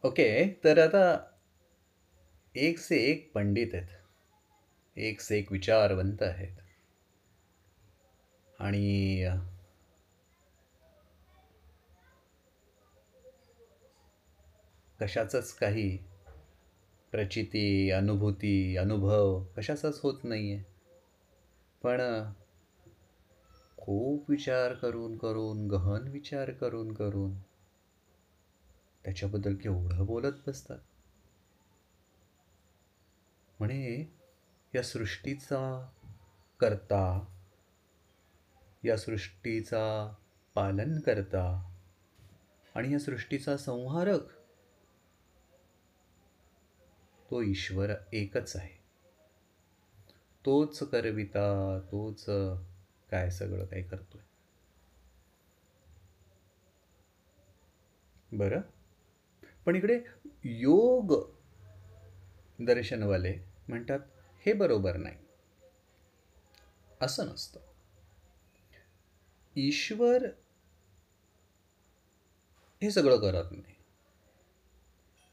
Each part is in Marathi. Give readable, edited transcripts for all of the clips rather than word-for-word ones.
ओके. तर आता एक से एक पंडित आहेत. एक से एक विचारवंत आहेत. आणि कशाचंच काही प्रचिती, अनुभूती, अनुभव कशाचाच होत नाही आहे. पण खूप विचार करून करून, गहन विचार करून करून त्याच्याबद्दल केवढं बोलत बसतात. म्हणे या सृष्टीचा कर्ता, या सृष्टीचा पालन करता आणि या सृष्टीचा संहारक तो ईश्वर एकच आहे. तोच करविता, तोच काय सगळं काही करतोय. बरं, पण इकडे योग दर्शनवाले म्हणतात हे बरोबर नाही. असं नसतं. ईश्वर हे सगळं करत नाही.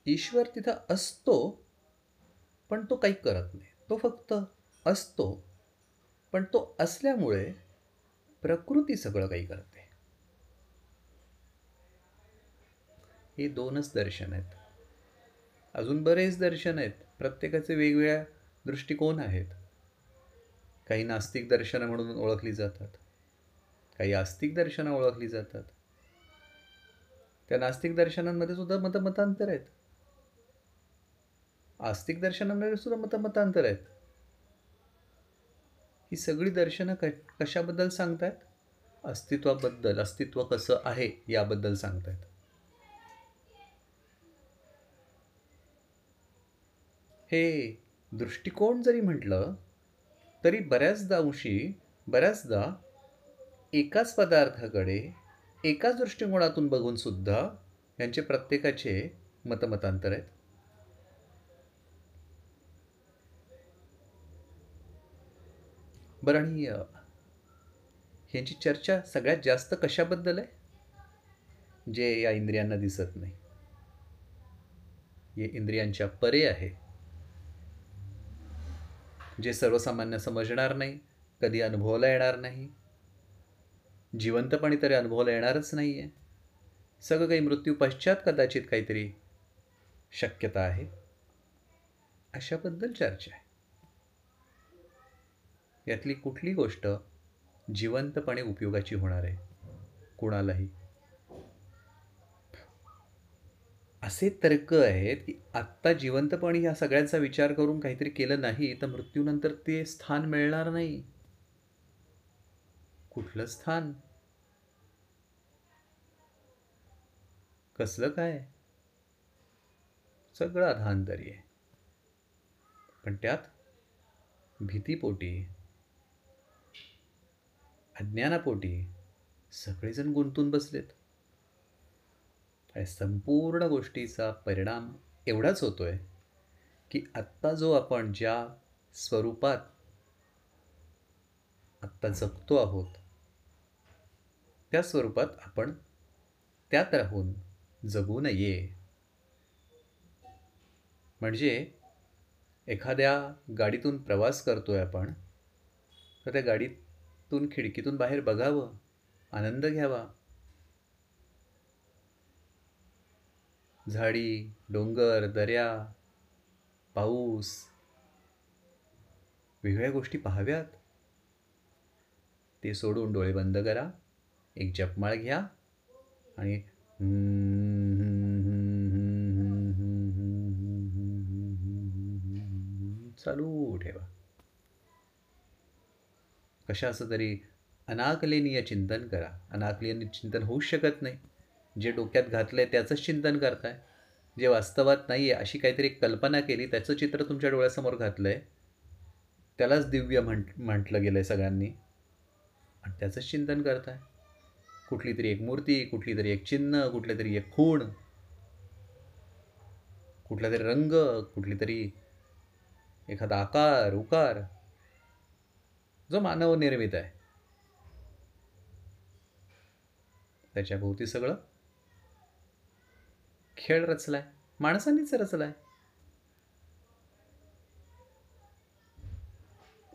ईश्वर तिथं असतो, पण तो काही करत नाही. तो फक्त असतो, पण तो असल्यामुळे प्रकृती सगळं काही करते. हे दोनच दर्शन आहेत. अजून बरेच दर्शन आहेत. प्रत्येकाचे वेगवेगळ्या दृष्टिकोन आहेत. काही नास्तिक दर्शनं म्हणून ओळखली जातात, काही आस्तिक दर्शनं ओळखली जातात. त्या नास्तिक दर्शनांमध्ये सुद्धा मतमतांतर आहेत. आस्तिक दर्शनांमध्ये सुद्धा मतमतांतर आहेत. ही सगळी दर्शनं कशाबद्दल सांगतायत? अस्तित्वाबद्दल. अस्तित्व कसं आहे याबद्दल सांगतायत. हे दृष्टिकोन जरी म्हटलं तरी बऱ्याचदा एकाच पदार्थाकडे एकाच दृष्टिकोनातून बघून सुद्धा यांचे प्रत्येकाचे मतमतांतर आहेत. बरं, आणि ह्यांची चर्चा सगळ्यात जास्त कशाबद्दल आहे? जे या इंद्रियांना दिसत नाही, हे इंद्रियांच्या परे आहे, जे सर्वसामान्य समजणार नाही, कधी अनुभवाला येणार नाही, जिवंतपणी तरी अनुभवाला येणारच नाही आहे. सगळं काही मृत्यू पश्चात कदाचित काहीतरी शक्यता आहे, अशाबद्दल चर्चा आहे. यातली कुठली गोष्ट जिवंतपणे उपयोगाची होणार आहे कुणालाही? असे तर्क आहेत की आत्ता जिवंतपणी ह्या सगळ्यांचा विचार करून काहीतरी केलं नाही तर मृत्यूनंतर ते स्थान मिळणार नाही. कुठलं स्थान? कसलं काय? सगळं अधांतरी आहे. पण त्यात भीतीपोटी, अज्ञानापोटी सगळेजण गुंतून बसलेत. संपूर्ण गोष्टीचा परिणाम एवढाच होतोय की आत्ता जो आपण ज्या स्वरूपात आत्ता जगतो आहोत त्या स्वरूपात आपण त्यात राहून जगू नये. म्हणजे एखाद्या गाडीतून प्रवास करतोय आपण, तर त्या गाडीतून खिडकीतून बाहेर बघावं, आनंद घ्यावा. झाडी, डोंगर, दऱ्या, पाऊस, वेगळ्या गोष्टी पाहाव्यात. ते सोडून डोळे बंद करा, एक जपमाळ घ्या आणि चालू ठेवा. कशाचं तरी अनाकलनीय चिंतन करा. अनाकलनीय चिंतन होऊच शकत नाही. जे डोक्यात घातलंय त्याचंच चिंतन करताय. जे वास्तवात नाही आहे अशी काहीतरी कल्पना केली, त्याचं चित्र तुमच्या डोळ्यासमोर घातलंय, त्यालाच दिव्य म्हटलं गेलंय सगळ्यांनी, आणि त्याचंच चिंतन करताय. कुठली तरी एक मूर्ती, कुठली तरी एक चिन्ह, कुठले तरी एक खूण, कुठला तरी रंग, कुठली तरी एखादा आकार उकार जो मानव निर्मित आहे, त्याच्या भोवती सगळं खेळ रचलाय. माणसांनीच रचलाय.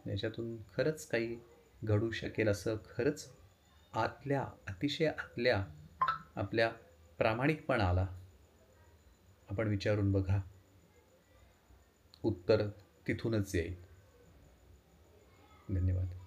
याच्यातून खरंच काही घडू शकेल असं खरंच आतल्या, अतिशय आतल्या आपल्या प्रामाणिकपणाला आपण विचारून बघा. उत्तर तिथूनच येईल. धन्यवाद.